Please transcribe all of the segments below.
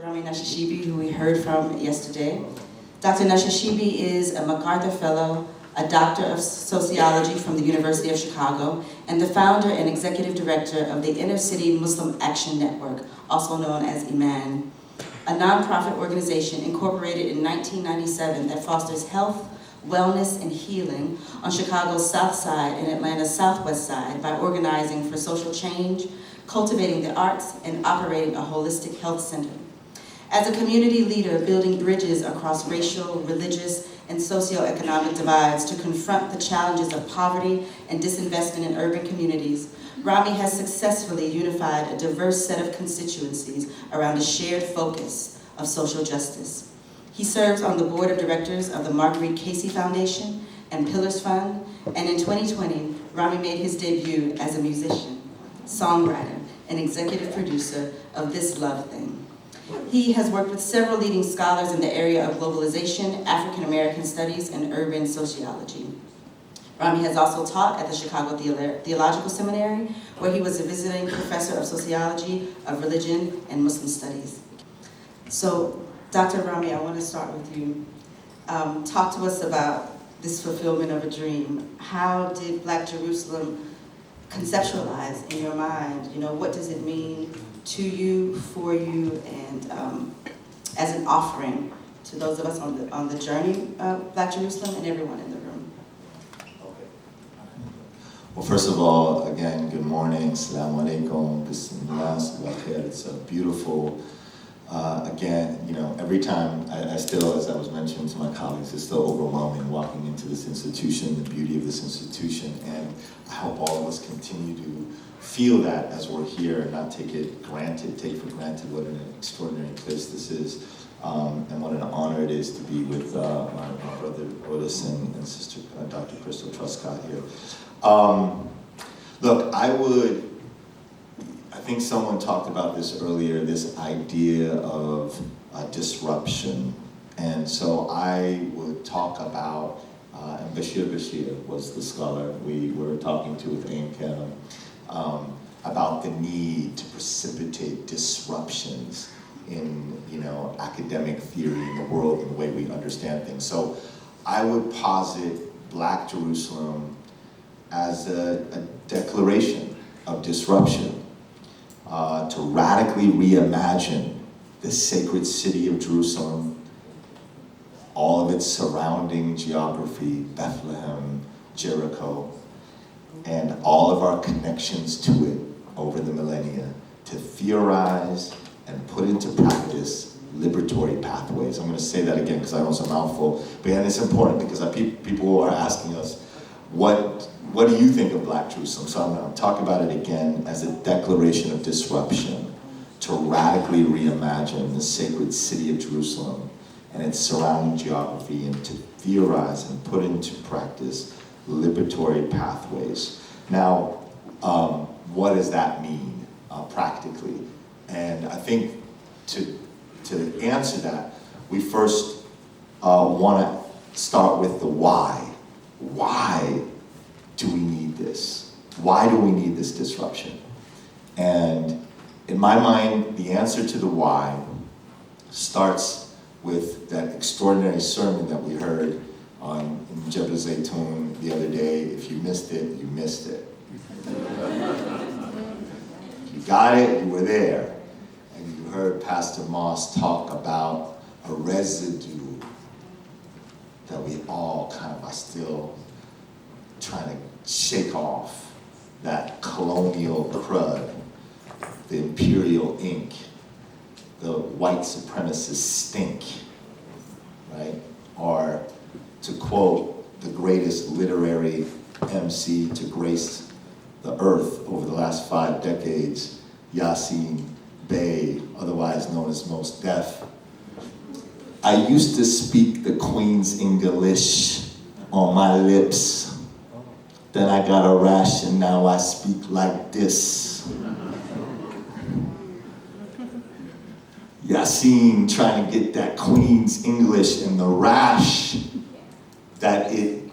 Rami Nashashibi, who we heard from yesterday. Dr. Nashashibi is a MacArthur Fellow, a Doctor of Sociology from the University of Chicago, and the founder and executive director of the Inner City Muslim Action Network, also known as IMAN, a nonprofit organization incorporated in 1997 that fosters health, wellness, and healing on Chicago's South Side and Atlanta's Southwest Side by organizing for social change, cultivating the arts, and operating a holistic health center. As a community leader building bridges across racial, religious, and socioeconomic divides to confront the challenges of poverty and disinvestment in urban communities, Rami has successfully unified a diverse set of constituencies around a shared focus of social justice. He serves on the board of directors of the Marguerite Casey Foundation and Pillars Fund, and in 2020, Rami made his debut as a musician, songwriter, and executive producer of This Love Thing. He has worked with several leading scholars in the area of globalization, African American studies, and urban sociology. Rami has also taught at the Chicago Theological Seminary, where he was a visiting professor of sociology, of religion, and Muslim studies. So, Dr. Rami, I want to start with you. Talk to us about this fulfillment of a dream. How did Black Jerusalem conceptualize in your mind? You know, what does it mean to you, for you, and as an offering to those of us on the journey of Black Jerusalem and everyone in the room? Okay. Well, first of all, again, good morning. Assalamu alaikum. Bismillah. Sabah khair. It's a beautiful. Again, you know, every time I still, as I was mentioning to my colleagues, it's still overwhelming walking into this institution, the beauty of this institution, and I hope all of us continue to feel that as we're here and not take for granted what an extraordinary place this is, and what an honor it is to be with my brother Otis and sister Dr. Cristel Truscott here. Look, I think someone talked about this earlier, this idea of disruption. And so I would talk about, and Bashir was the scholar we were talking to with Aim Kim, about the need to precipitate disruptions in, you know, academic theory in the world and the way we understand things. So I would posit Black Jerusalem as a declaration of disruption. To radically reimagine the sacred city of Jerusalem, all of its surrounding geography, Bethlehem, Jericho, and all of our connections to it over the millennia, to theorize and put into practice liberatory pathways. I'm going to say that again because I know it's a mouthful, but yeah, it's important because people are asking us, what do you think of Black Jerusalem? So I'm going to talk about it again as a declaration of disruption to radically reimagine the sacred city of Jerusalem and its surrounding geography, and to theorize and put into practice liberatory pathways. Now, what does that mean practically? And I think to answer that, we first want to start with the why. Why do we need this? Why do we need this disruption? And in my mind, the answer to the why starts with that extraordinary sermon that we heard in Jebel Zaytun the other day. If you missed it, you missed it. You got it, you were there. And you heard Pastor Moss talk about a residue that we all kind of are still trying to shake off, that colonial crud, the imperial ink, the white supremacist stink, right? Or to quote the greatest literary MC to grace the earth over the last 5 decades, Yasin Bey, otherwise known as Mos Def, I used to speak the Queen's English on my lips. Then I got a rash and now I speak like this. Yasin trying to get that Queen's English and the rash that it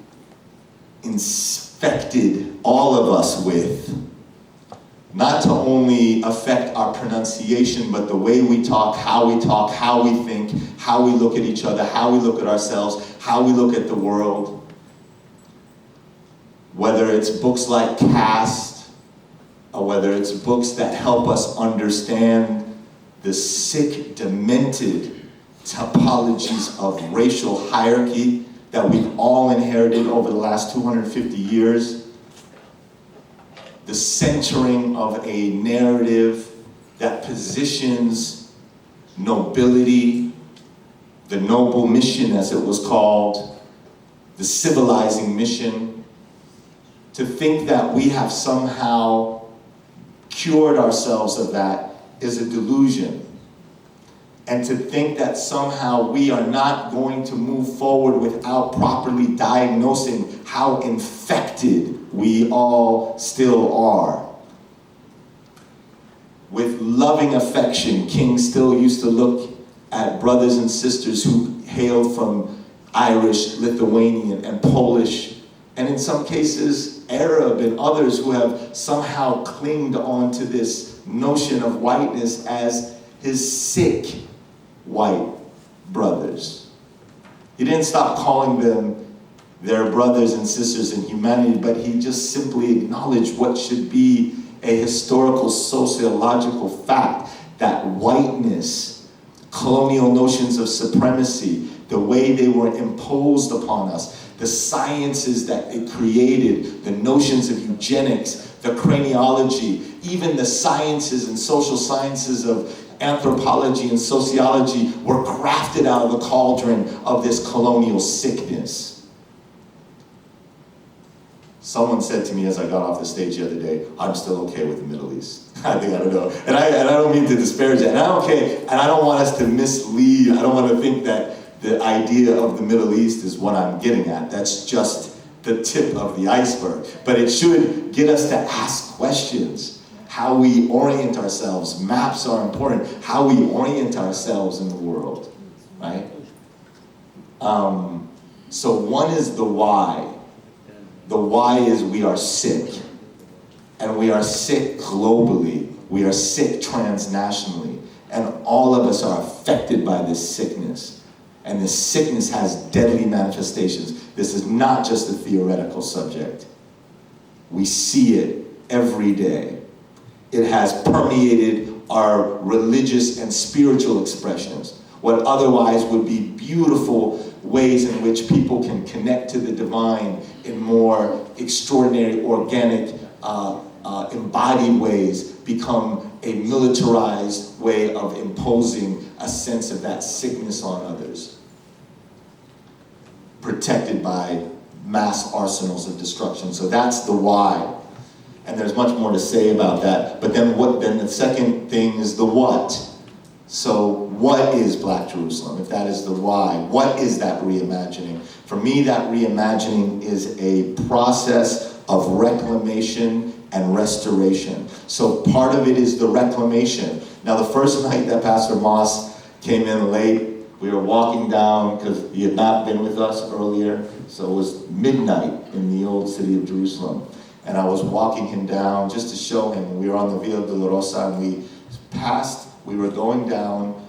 infected all of us with not to only affect our pronunciation, but the way we talk, how we think, how we look at each other, how we look at ourselves, how we look at the world. Whether it's books like Caste, or whether it's books that help us understand the sick, demented topologies of racial hierarchy that we've all inherited over the last 250 years. The centering of a narrative that positions nobility, the noble mission as it was called, the civilizing mission, to think that we have somehow cured ourselves of that is a delusion. And to think that somehow we are not going to move forward without properly diagnosing how infected we all still are. With loving affection, King still used to look at brothers and sisters who hailed from Irish, Lithuanian, and Polish, and in some cases Arab, and others who have somehow clinged onto this notion of whiteness as his sick white brothers. He didn't stop calling them their brothers and sisters in humanity, but he just simply acknowledged what should be a historical, sociological fact, that whiteness, colonial notions of supremacy, the way they were imposed upon us, the sciences that it created, the notions of eugenics, the craniology, even the sciences and social sciences of anthropology and sociology were crafted out of the cauldron of this colonial sickness. Someone said to me as I got off the stage the other day, I'm still okay with the Middle East. I don't know. And I don't mean to disparage it. And I don't want us to mislead. I don't want to think that the idea of the Middle East is what I'm getting at. That's just the tip of the iceberg. But it should get us to ask questions. How we orient ourselves. Maps are important. How we orient ourselves in the world, right? So one is the why. The why is we are sick. And we are sick globally. We are sick transnationally. And all of us are affected by this sickness. And this sickness has deadly manifestations. This is not just a theoretical subject. We see it every day. It has permeated our religious and spiritual expressions. What otherwise would be beautiful ways in which people can connect to the divine in more extraordinary, organic, embodied ways become a militarized way of imposing a sense of that sickness on others, protected by mass arsenals of destruction. So that's the why. And there's much more to say about that. But then the second thing is the what. So what is Black Jerusalem? If that is the why, what is that reimagining? For me, that reimagining is a process of reclamation and restoration. So part of it is the reclamation. Now, the first night that Pastor Moss came in late, we were walking down because he had not been with us earlier. So it was midnight in the old city of Jerusalem. And I was walking him down just to show him. We were on the Via Dolorosa, and we were going down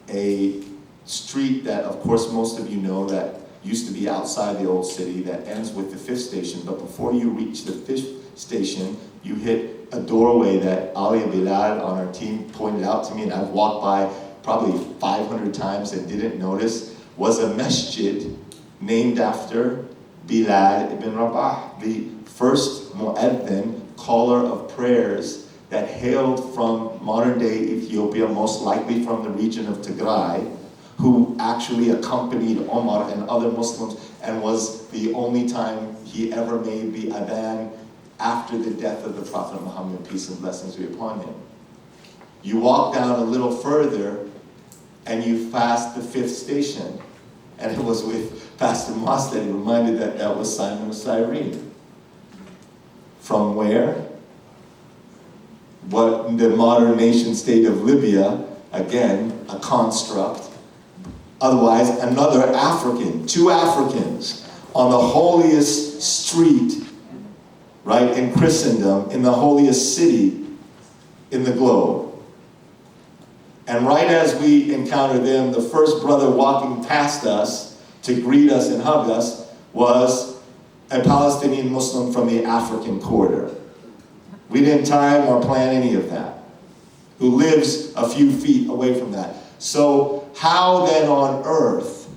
a street that, of course, most of you know, that used to be outside the old city, that ends with the 5th station. But before you reach the 5th station, you hit a doorway that Ali and Bilal on our team pointed out to me, and I've walked by probably 500 times and didn't notice, was a masjid named after Bilal ibn Rabah, the first mu'adhin, caller of prayers, that hailed from modern-day Ethiopia, most likely from the region of Tigray, who actually accompanied Omar and other Muslims, and was the only time he ever made the adhan after the death of the Prophet Muhammad, peace and blessings be upon him. You walk down a little further, and you pass the 5th station. And it was with Pastor Moss that he reminded that was Simon of Cyrene. From where? What the modern nation state of Libya, again, a construct. Otherwise, another African, 2 Africans on the holiest street, right, in Christendom, in the holiest city in the globe. And right as we encounter them, the first brother walking past us to greet us and hug us was a Palestinian Muslim from the African corridor. We didn't time or plan any of that, who lives a few feet away from that. So how then on earth,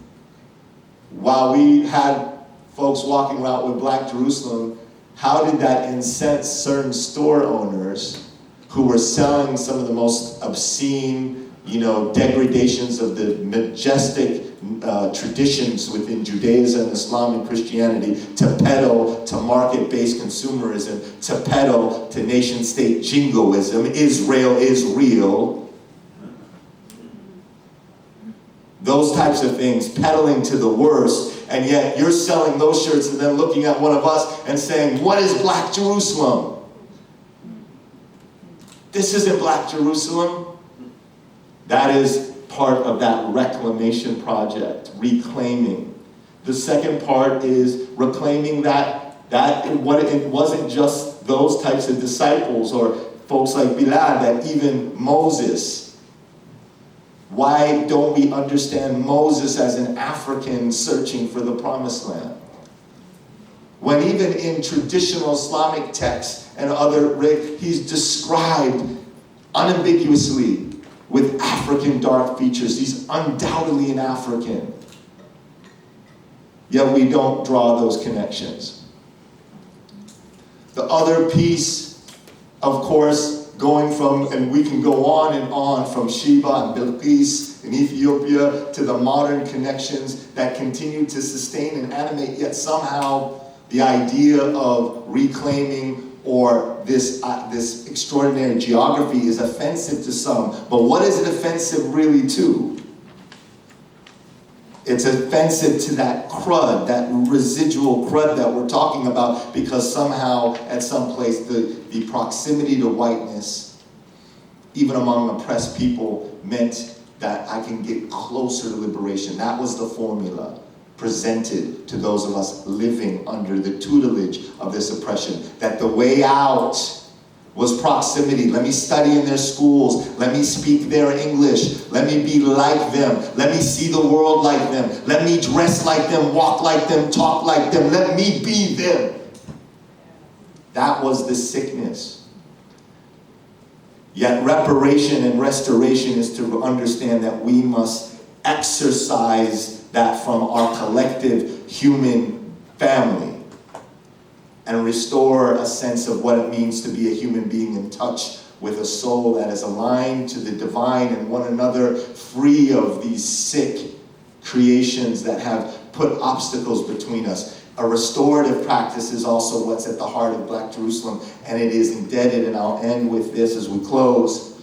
while we had folks walking around with Black Jerusalem, how did that incense certain store owners who were selling some of the most obscene, degradations of the majestic traditions within Judaism, Islam, and Christianity to peddle to market-based consumerism, to peddle to nation-state jingoism, Israel is real. Those types of things, peddling to the worst, and yet you're selling those shirts and then looking at one of us and saying, what is Black Jerusalem? This isn't Black Jerusalem. That is part of that reclamation project, reclaiming. The second part is reclaiming that it wasn't just those types of disciples or folks like Bilal, that even Moses. Why don't we understand Moses as an African searching for the promised land? When even in traditional Islamic texts and other, he's described unambiguously with African dark features. He's undoubtedly an African. Yet we don't draw those connections. The other piece, of course, going from, and we can go on and on, from Sheba and Bilqis in Ethiopia to the modern connections that continue to sustain and animate, yet somehow the idea of reclaiming or this extraordinary geography is offensive to some. But what is it offensive really to? It's offensive to that crud, that residual crud that we're talking about, because somehow at some place the proximity to whiteness, even among oppressed people, meant that I can get closer to liberation. That was the formula presented to those of us living under the tutelage of this oppression, that the way out was proximity. Let me study in their schools. Let me speak their English. Let me be like them. Let me see the world like them. Let me dress like them, walk like them, talk like them. Let me be them. That was the sickness. Yet reparation and restoration is to understand that we must exercise that from our collective human family and restore a sense of what it means to be a human being in touch with a soul that is aligned to the divine and one another, free of these sick creations that have put obstacles between us. A restorative practice is also what's at the heart of Black Jerusalem, and it is indebted, and I'll end with this as we close,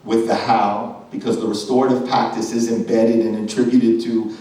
with the how, because the restorative practice is embedded and attributed to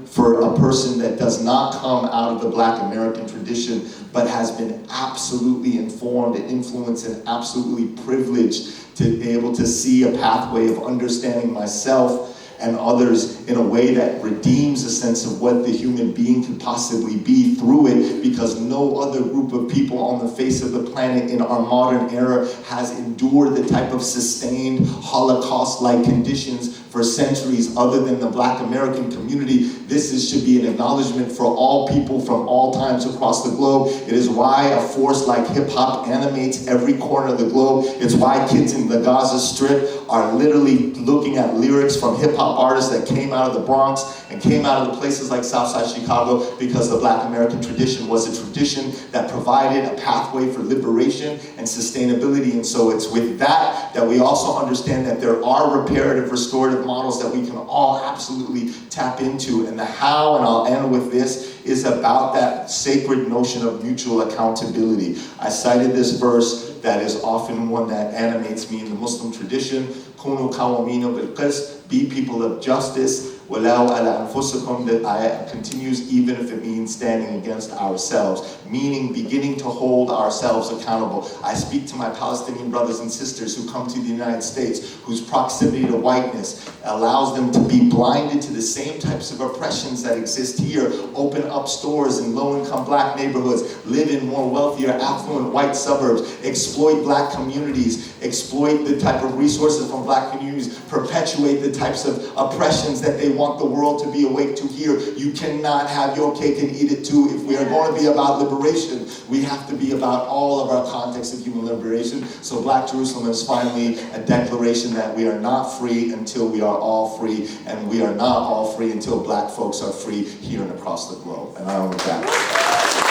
for a person that does not come out of the Black American tradition, but has been absolutely informed and influenced and absolutely privileged to be able to see a pathway of understanding myself and others in a way that redeems a sense of what the human being could possibly be through it, because no other group of people on the face of the planet in our modern era has endured the type of sustained Holocaust-like conditions for centuries other than the Black American community. This should be an acknowledgement for all people from all times across the globe. It is why a force like hip-hop animates every corner of the globe. It's why kids in the Gaza Strip are literally looking at lyrics from hip-hop artists that came out of the Bronx and came out of the places like Southside Chicago, because the Black American tradition was a tradition that provided a pathway for liberation and sustainability. And so it's with that we also understand that there are reparative, restorative models that we can all absolutely tap into. And the how, and I'll end with this, is about that sacred notion of mutual accountability. I cited this verse that is often one that animates me in the Muslim tradition. Kunu qawamina bil qist, be people of justice. وَلَوْ عَلَى أَنفُسِكُمْ, that ayah continues even if it means standing against ourselves, meaning beginning to hold ourselves accountable. I speak to my Palestinian brothers and sisters who come to the United States, whose proximity to whiteness allows them to be blinded to the same types of oppressions that exist here, open up stores in low-income black neighborhoods, live in more wealthier, affluent white suburbs, exploit black communities, exploit the type of resources from black communities, perpetuate the types of oppressions that they want the world to be awake to here. You cannot have your cake and eat it too. If we are going to be about liberation, we have to be about all of our context of human liberation. So Black Jerusalem is finally a declaration that we are not free until we are all free, and we are not all free until black folks are free here and across the globe. And I don't with that.